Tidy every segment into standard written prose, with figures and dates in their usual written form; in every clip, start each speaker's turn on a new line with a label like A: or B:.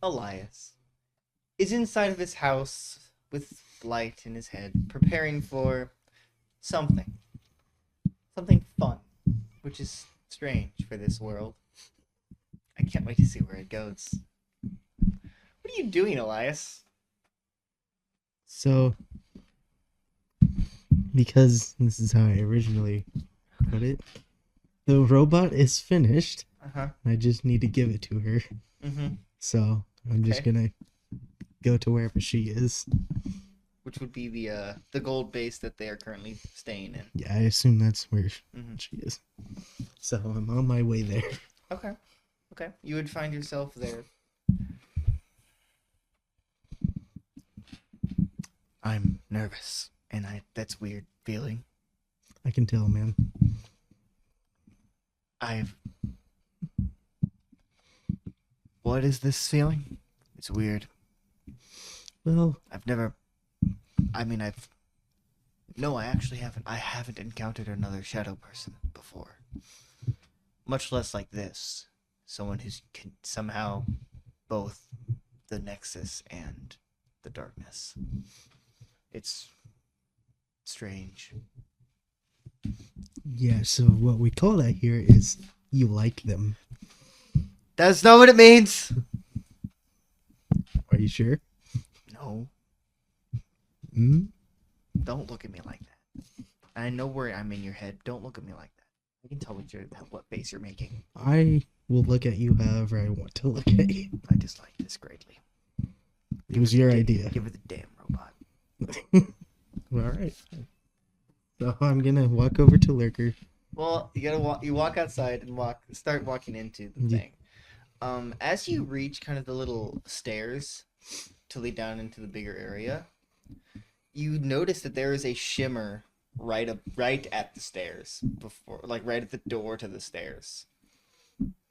A: Elias, is inside of his house with Blight in his head, preparing for something. Something fun, which is strange for this world. I can't wait to see where it goes. What are you doing, Elias?
B: So, because this is how I originally put it, the robot is finished.
A: Uh-huh.
B: I just need to give it to her.
A: Mm-hmm.
B: So, I'm just
A: Okay.
B: gonna go to wherever she is.
A: Which would be the gold base that they are currently staying in.
B: Yeah, I assume that's where
A: Mm-hmm.
B: she is. So, I'm on my way there.
A: Okay. Okay. You would find yourself there. I'm nervous, and that's weird feeling.
B: I can tell, man.
A: I've What is this feeling? It's weird.
B: Well,
A: I've never I mean I've No, I actually haven't. I haven't encountered another shadow person before. Much less like this. Someone who can somehow both the Nexus and the darkness. It's strange.
B: yeah, so what we call that here is you like them.
A: That's not what it means.
B: Are you sure?
A: No,
B: Hmm?
A: don't look at me like that. I know where I'm in your head. Don't look at me like that. I can tell what face you're making.
B: I will look at you however I want to look at you.
A: I dislike this greatly.
B: It was your idea.
A: Give her the damn robot.
B: All right. So I'm gonna walk over to Lurker.
A: Well, you gotta walk. You walk outside and start walking into the
B: Yeah.
A: thing. As you reach kind of the little stairs to lead down into the bigger area, you notice that there is a shimmer right at the stairs before, like right at the door to the stairs.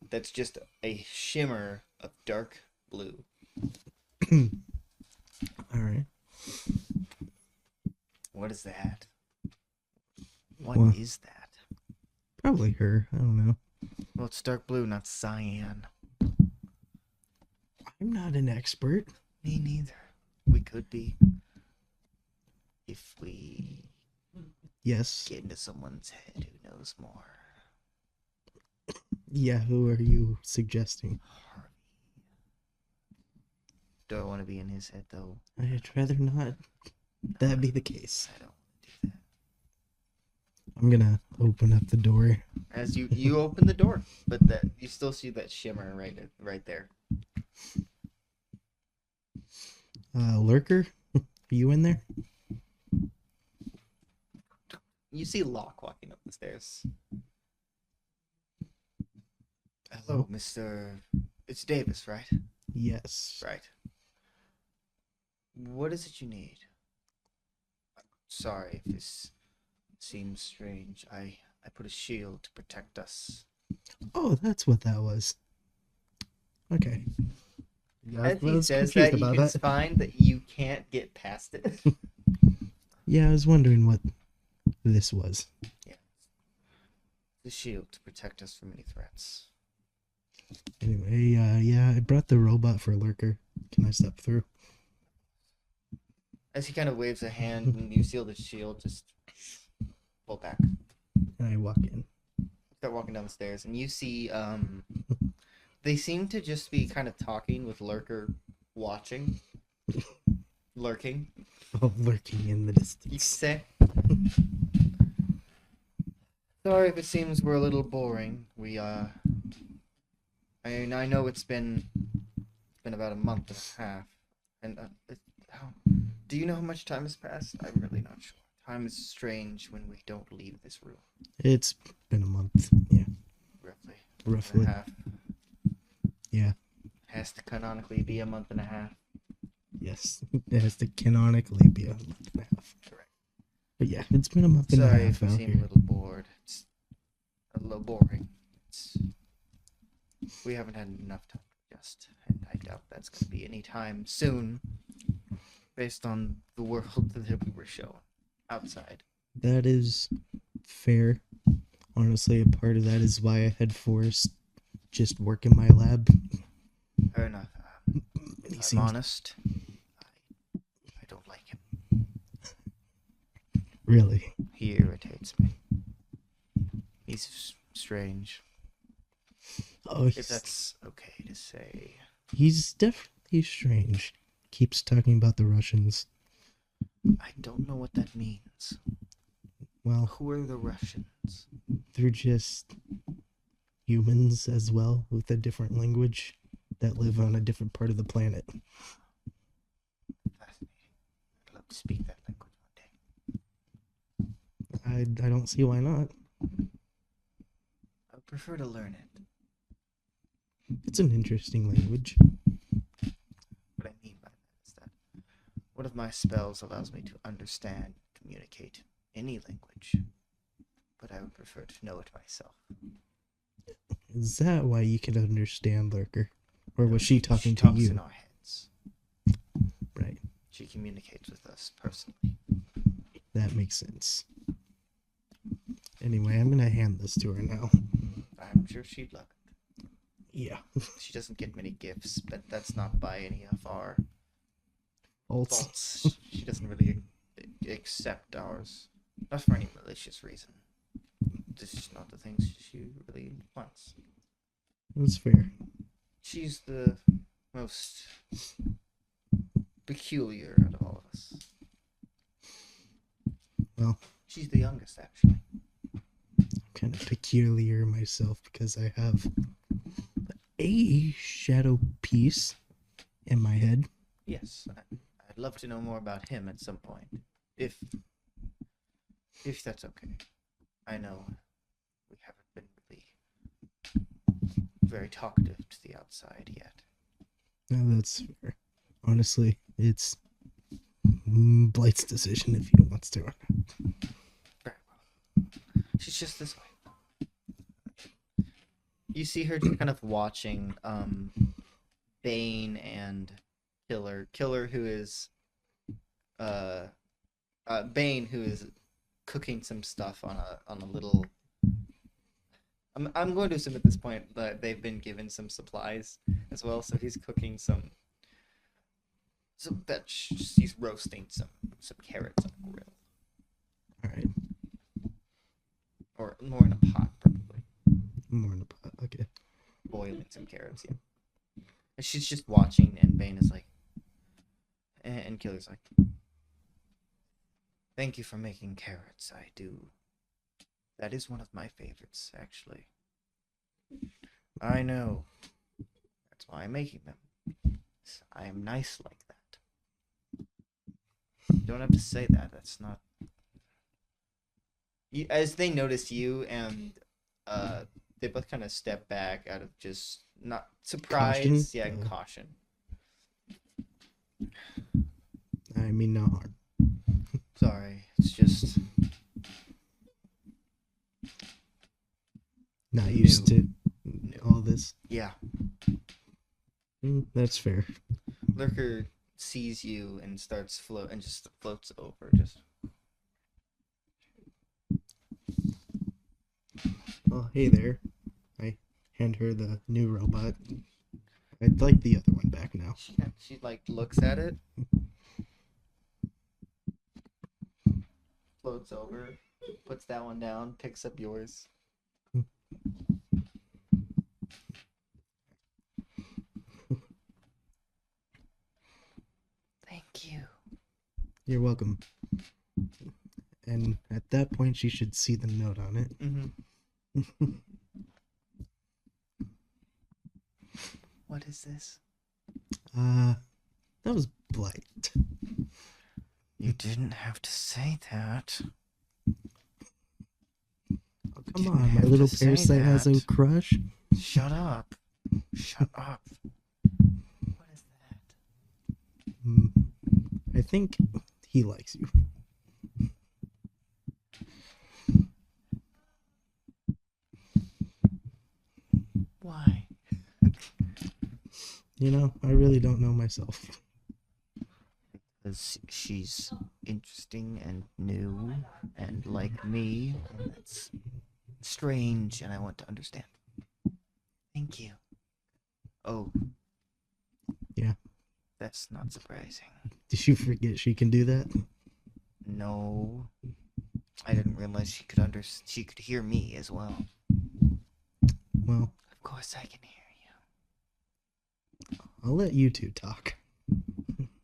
A: That's just a shimmer of dark blue.
B: All right.
A: What is that? What is
B: Well,
A: that?
B: probably her. I don't know.
A: Well, it's dark blue, not cyan.
B: I'm not an expert.
A: Me neither. We could be. If we
B: Yes.
A: get into someone's head who knows more.
B: Yeah. Who are you suggesting?
A: Harvey. Do I want to be in his head, though?
B: I'd rather not. That be the case.
A: I don't do that.
B: I'm gonna open up the door.
A: As you open the door, but that you still see that shimmer right there.
B: Lurker, are you in there?
A: You see Locke walking up the stairs.
B: Hello.
A: Oh, Mr. It's Davis, right?
B: Yes.
A: Right. What is it you need? Sorry if this seems strange. I put a shield to protect us.
B: Oh, that's what that was. Okay. Yeah,
A: As
B: I
A: he
B: was
A: says
B: confused
A: that, you
B: about
A: can
B: that.
A: find that you can't get past it.
B: Yeah, I was wondering what this was.
A: Yeah. The shield to protect us from any threats.
B: Anyway, yeah, I brought the robot for Lurker. Can I step through?
A: As he kind of waves a hand and you seal the shield, just pull back.
B: And I walk in.
A: Start walking down the stairs, and you see they seem to just be kind of talking with Lurker watching. Lurking,
B: Oh, lurking in the
A: you could
B: distance.
A: say. Sorry if it seems we're a little boring. I know it's been about a month and a half. And do you know how much time has passed? I'm really not sure. Time is strange when we don't leave this room.
B: It's been a month. Yeah,
A: Roughly.
B: roughly.
A: Half.
B: Yeah.
A: Has to canonically be a month and a half.
B: Yes. It has to canonically be a month and a half.
A: Correct.
B: But yeah, it's been a month and
A: Sorry
B: a half
A: if we
B: out
A: seem a
B: here.
A: little bored. It's a little boring. We haven't had enough time to adjust, and I doubt that's going to be any time soon, based on the world that we were shown outside.
B: That is fair. Honestly, a part of that is why I had forced just work in my lab.
A: Fair enough. I'm
B: seems
A: honest, I don't like him.
B: really.
A: He irritates me. He's strange.
B: Oh,
A: If that's okay to say.
B: he's definitely strange. Keeps talking about the Russians.
A: I don't know what that means.
B: Well,
A: Who are the Russians?
B: they're just humans as well with a different language that live on a different part of the planet.
A: Fascinating. I'd love to speak that language one day.
B: I don't see why not.
A: I would prefer to learn it.
B: It's an interesting language.
A: What I mean by that is that one of my spells allows me to understand, communicate any language, but I would prefer to know it myself.
B: Is that why you can understand Lurker? Or was
A: No,
B: she talking
A: she
B: to
A: talks
B: you?
A: in our heads.
B: Right.
A: She communicates with us personally.
B: That makes sense. Anyway, I'm gonna hand this to her now.
A: I'm sure she'd love it.
B: Yeah.
A: She doesn't get many gifts, but that's not by any of our
B: Faults.
A: faults. She doesn't really accept ours. Not for any malicious reason. This is not the things she really wants.
B: That's fair.
A: She's the most peculiar out of all of us.
B: Well,
A: She's the youngest, actually.
B: I'm kind of peculiar myself because I have a shadow piece in my head.
A: Yes, I'd love to know more about him at some point. If that's okay. I know we haven't been really very talkative to the outside yet.
B: No, that's fair. Honestly, it's Blight's decision if he wants to.
A: Very well. She's just this way. You see her just kind of watching Bane and Killer who is Bane who is cooking some stuff on a little. I'm going to assume at this point that they've been given some supplies as well, so he's cooking some veg. He's roasting some carrots on a grill,
B: Alright.
A: or more in a pot probably.
B: More in the pot. Okay.
A: Boiling some carrots, yeah. And she's just watching, and Bane is like, and Killer's like, "Thank you for making carrots. I do. That is one of my favorites, actually. I know. That's why I'm making them. I am nice like that. You don't have to say that. That's not." As they notice you, and they both kind of step back out of just not surprise,
B: Caution?
A: yeah, and caution.
B: I mean no harm.
A: Sorry, it's just
B: Not used to all this.
A: yeah.
B: That's fair.
A: Lurker sees you and starts floats over. Just
B: Oh, hey there. I hand her the new robot. I'd like the other one back now.
A: she like looks at it, floats over, puts that one down, picks up yours. Thank you.
B: You're welcome. And at that point, she should see the note on it.
A: Mm-hmm. What is this?
B: That was Blight.
A: You didn't have to say that.
B: Oh, come on, my little parasite has a crush.
A: Shut up. Shut up. What is that?
B: I think he likes you.
A: Why?
B: You know, I really don't know myself.
A: Because she's interesting and new and like me, and that's strange, and I want to understand. Thank you. Oh.
B: Yeah.
A: That's not surprising.
B: Did you forget she can do that?
A: No, I didn't realize she could hear me as well.
B: Well,
A: Of course I can hear you.
B: I'll let you two talk.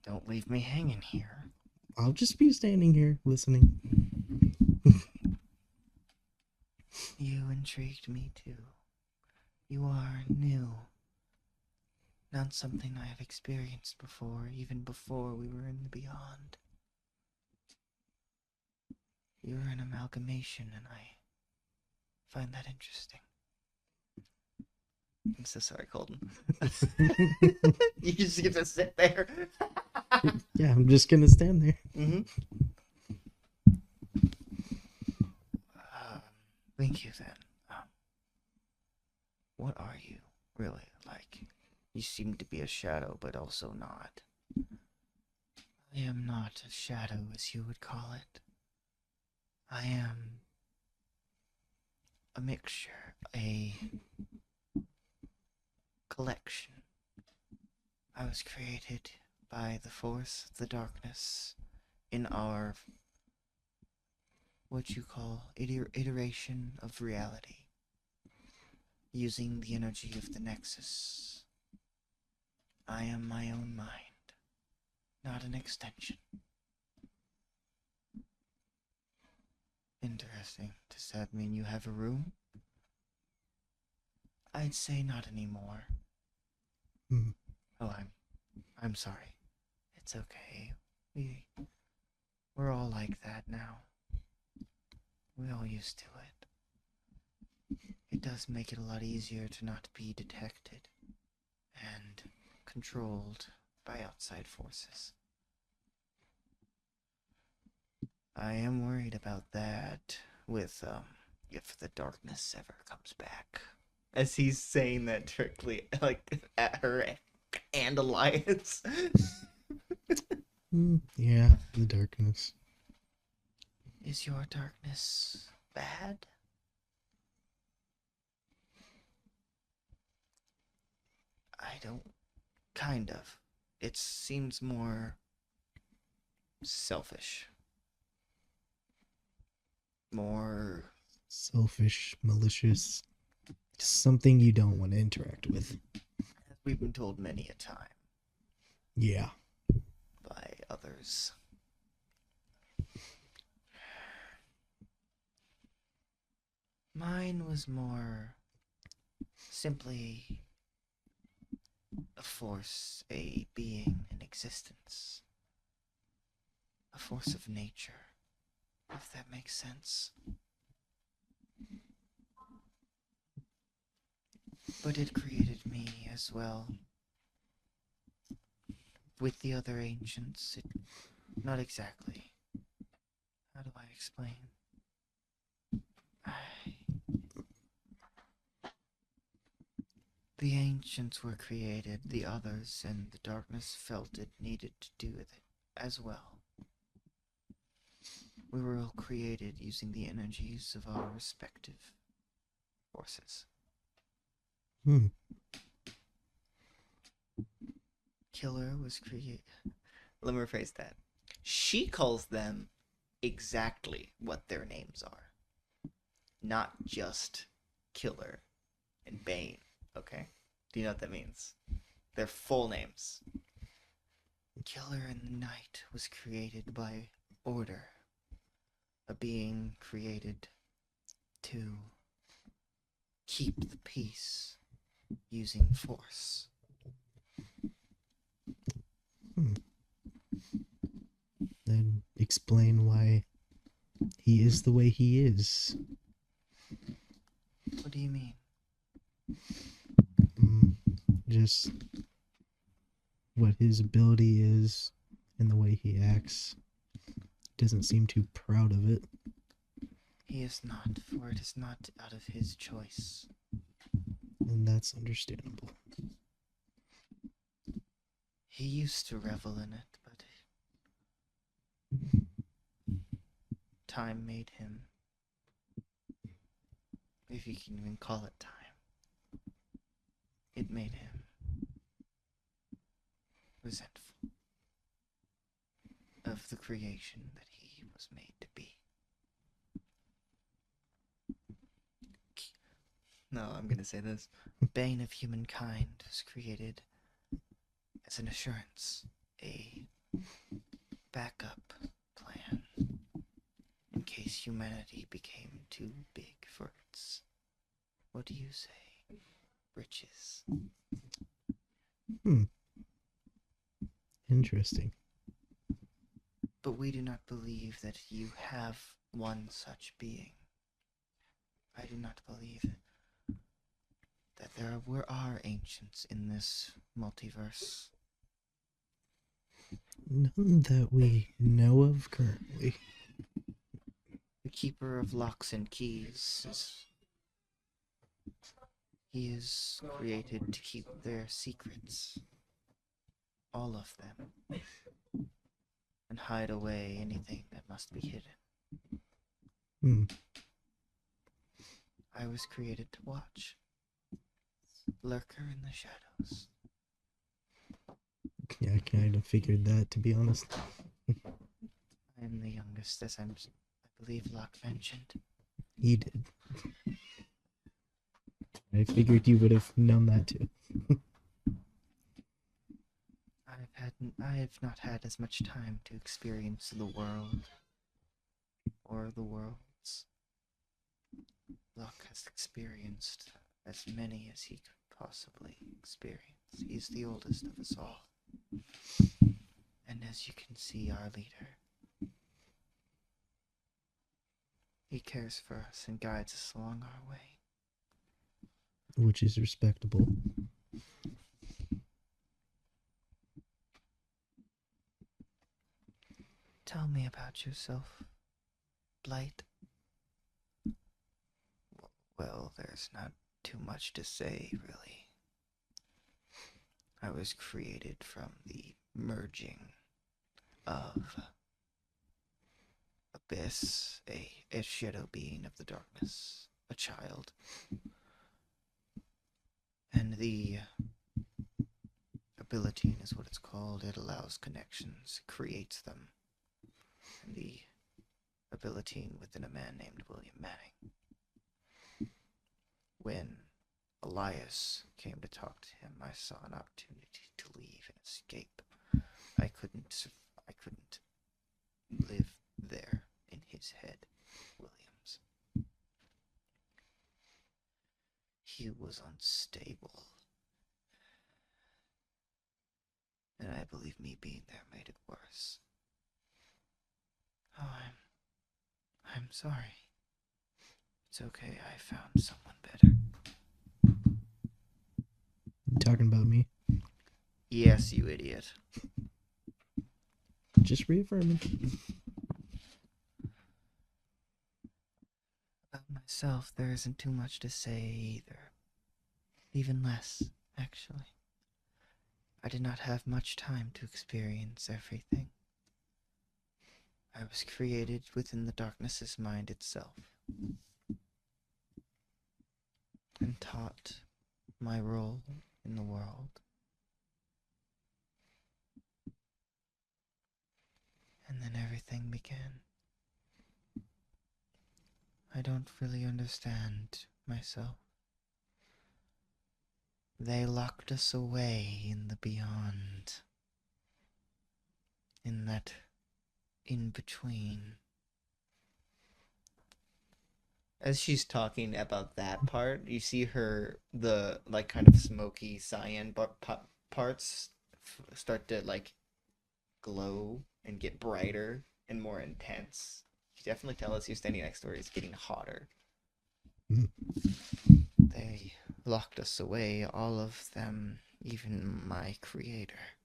A: Don't leave me hanging here.
B: I'll just be standing here listening.
A: You intrigued me too. You are new. Not something I have experienced before, even before we were in the beyond. You're an amalgamation, and I find that interesting. I'm so sorry, Colton. You just get to sit there.
B: Yeah, I'm just gonna stand there.
A: Mm-hmm. Thank you then. What are you, really, like? You seem to be a shadow, but also not. I am not a shadow, as you would call it. I am a mixture, a collection. I was created by the force of the darkness in our, what you call, iteration of reality, using the energy of the Nexus. I am my own mind, not an extension. Interesting. Does that mean you have a room? I'd say not anymore.
B: Hmm.
A: Oh, I'm sorry. It's okay. We're all like that now. We're all used to it. It does make it a lot easier to not be detected and controlled by outside forces. I am worried about that with, if the darkness ever comes back. As he's saying that directly, like, at her and Elias.
B: Yeah, the darkness.
A: Is your darkness bad? I don't... Kind of. It seems more selfish. More...
B: Selfish, malicious. Something you don't want to interact with.
A: As we've been told many a time.
B: Yeah.
A: By others. Mine was more simply a force, a being, an existence. A force of nature, if that makes sense. But it created me as well. With the other ancients, not exactly. How do I explain? The ancients were created, the others and the darkness felt it needed to do with it as well. We were all created using the energies of our respective forces. Killer was created. Let me rephrase that. She calls them exactly what their names are. Not just Killer and Bane, okay? Do you know what that means? Their full names. Killer in the Night was created by order. A being created to keep the peace using force.
B: Then explain why he is the way he is.
A: What do you mean?
B: Just what his ability is and the way he acts. Doesn't seem too proud of it.
A: He is not, for it is not out of his choice.
B: And that's understandable.
A: He used to revel in it, but time made him, if you can even call it time, it made him resentful. of the creation that he was made to be. No, I'm gonna say this. Bane of humankind was created as an assurance, a backup plan, in case humanity became too big for its, what do you say, riches.
B: Interesting.
A: But we do not believe that you have one such being. I do not believe that there are ancients in this multiverse.
B: None that we know of currently.
A: The keeper of locks and keys he is created to keep their secrets. All of them. And hide away anything that must be hidden. I was created to watch. Lurker in the shadows.
B: Yeah, I kind of figured that, to be honest.
A: I am the youngest, as I believe Locke mentioned.
B: He did. I figured you would have known that too.
A: I have not had as much time to experience the world or the worlds. Locke has experienced as many as he could possibly experience. He's the oldest of us all. And as you can see, our leader, he cares for us and guides us along our way.
B: Which is respectable.
A: Tell me about yourself, Blight. Well, there's not too much to say, really. I was created from the merging of Abyss, a shadow being of the darkness, a child, and the ability is what it's called. It allows connections, creates them. And the ability within a man named William Manning. When Elias came to talk to him, I saw an opportunity to leave and escape. I couldn't live there in his head, Williams. He was unstable. And I believe me being there made it worse. Oh, I'm sorry. It's okay, I found someone better.
B: You talking about me?
A: Yes, you idiot.
B: Just reaffirming.
A: About myself, there isn't too much to say either. Even less, actually. I did not have much time to experience everything. I was created within the darkness's mind itself, and taught my role in the world. And then everything began. I don't really understand myself. They locked us away in the beyond. In that in-between. As she's talking about that part, you see her, the, like, kind of smoky cyan parts start to, like, glow and get brighter and more intense. You can definitely tell as you're standing next to her, it's getting hotter. They locked us away, all of them, even my creator.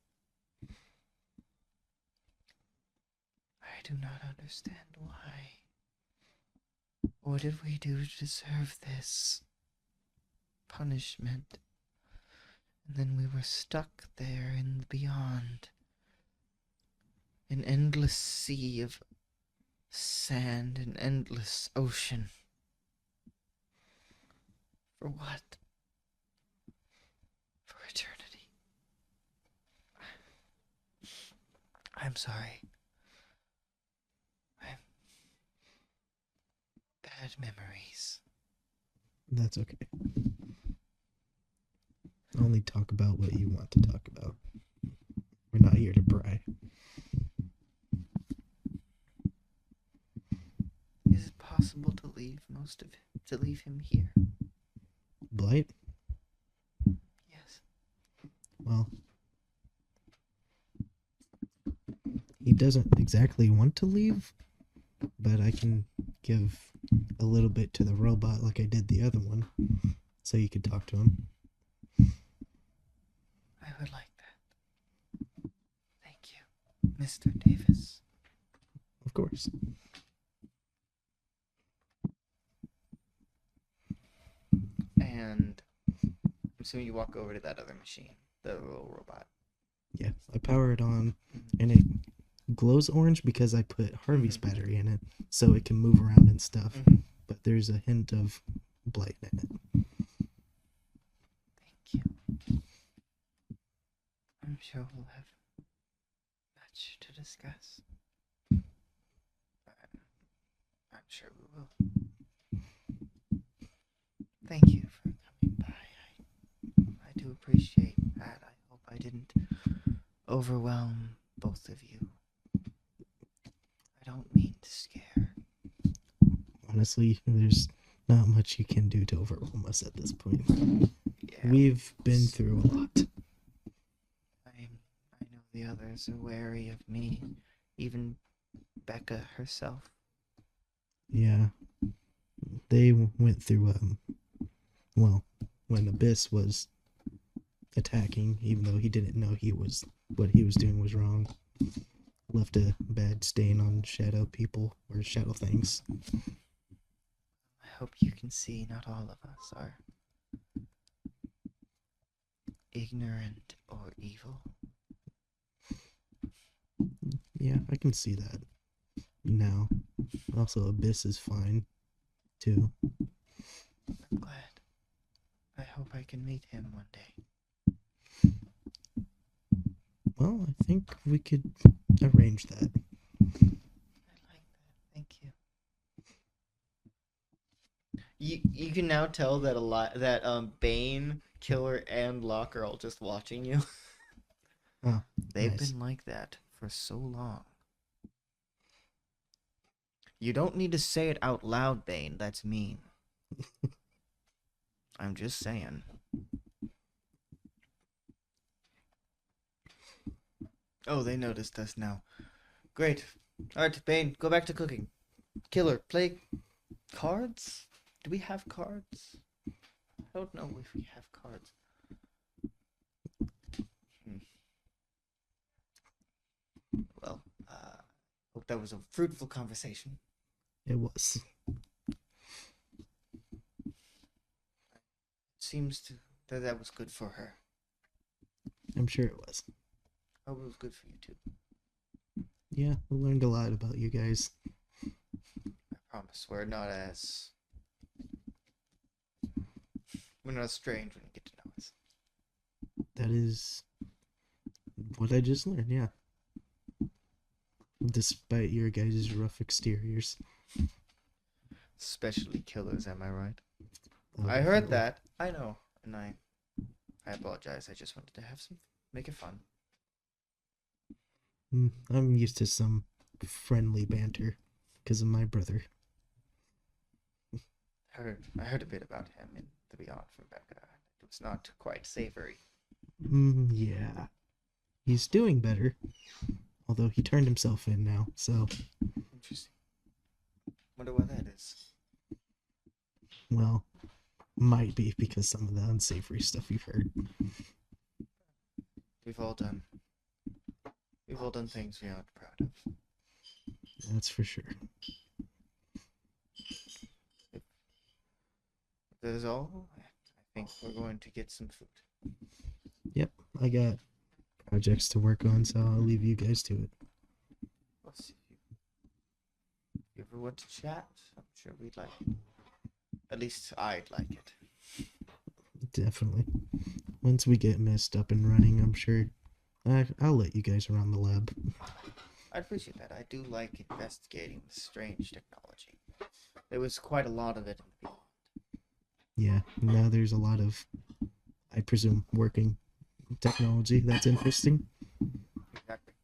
A: I do not understand why. What did we do to deserve this punishment? And then we were stuck there in the beyond. An endless sea of sand, an endless ocean. For what? For eternity. I'm sorry. bad memories.
B: That's okay. Only talk about what you want to talk about. We're not here to pry.
A: Is it possible to leave him here?
B: Blight?
A: Yes.
B: Well, he doesn't exactly want to leave, but I can give a little bit to the robot like I did the other one, so you could talk to him.
A: I would like that. Thank you, Mr. Davis.
B: Of course.
A: And I'm assuming you walk over to that other machine, the little robot.
B: Yeah, I power it on, and it glows orange because I put Harvey's battery in it, so it can move around and stuff. But there's a hint of Blight in it.
A: Thank you. I'm sure we'll have much to discuss. I'm sure we will. Thank you for coming by. I do appreciate that. I hope I didn't overwhelm both of you. I don't mean to scare.
B: Honestly, there's not much you can do to overwhelm us at this point.
A: Yeah,
B: We've been through a lot.
A: I know the others are wary of me, even Becca herself.
B: Yeah. They went through, well, when Abyss was attacking, even though he didn't know what he was doing was wrong. Left a bad stain on shadow people, or shadow things.
A: I hope you can see not all of us are ignorant or evil.
B: Yeah, I can see that now. Also, Abyss is fine, too.
A: I'm glad. I hope I can meet him one day.
B: Well, I think we could arrange that.
A: I like that. Thank you. You can now tell that Bane, Killer, and Locke are all just watching you.
B: Oh,
A: They've
B: nice.
A: been like that for so long. You don't need to say it out loud, Bane. That's mean. I'm just saying. Oh, they noticed us now. Great. Alright, Bane, go back to cooking. Killer, play cards? Do we have cards? I don't know if we have cards. Well, hope that was a fruitful conversation.
B: It was.
A: Seems that was good for her.
B: I'm sure it was.
A: I hope it was good for you too.
B: Yeah, we learned a lot about you guys.
A: I promise we're not as strange when you get to know us.
B: That is what I just learned, yeah. Despite your guys' rough exteriors.
A: Especially Killers, am I right?
B: Oh,
A: I heard that. I know. And I apologize. I just wanted to make it fun.
B: I'm used to some friendly banter because of my brother.
A: I heard a bit about him in the Beyond from Becca. It was not quite savory.
B: Yeah. He's doing better. Although he turned himself in now, so.
A: Interesting. Wonder why that is.
B: Well, might be because some of the unsavory stuff you've heard.
A: We've all done things we aren't proud of.
B: That's for sure.
A: If that is all, I think we're going to get some food.
B: Yep, I got projects to work on, so I'll leave you guys to it.
A: Well, see if you ever want to chat, I'm sure we'd like it. At least I'd like it.
B: Definitely. Once we get Mist up and running, I'm sure I'll let you guys around the lab.
A: I'd appreciate that. I do like investigating the strange technology. There was quite a lot of it.
B: Yeah, now there's a lot of, I presume, working technology that's interesting.
A: Exactly.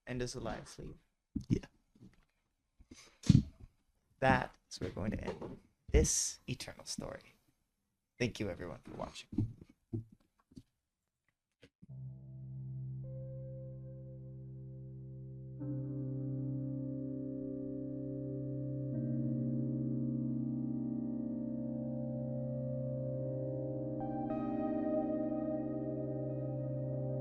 A: And does Elias leave?
B: Yeah.
A: That is where we're going to end this eternal story. Thank you, everyone, for watching.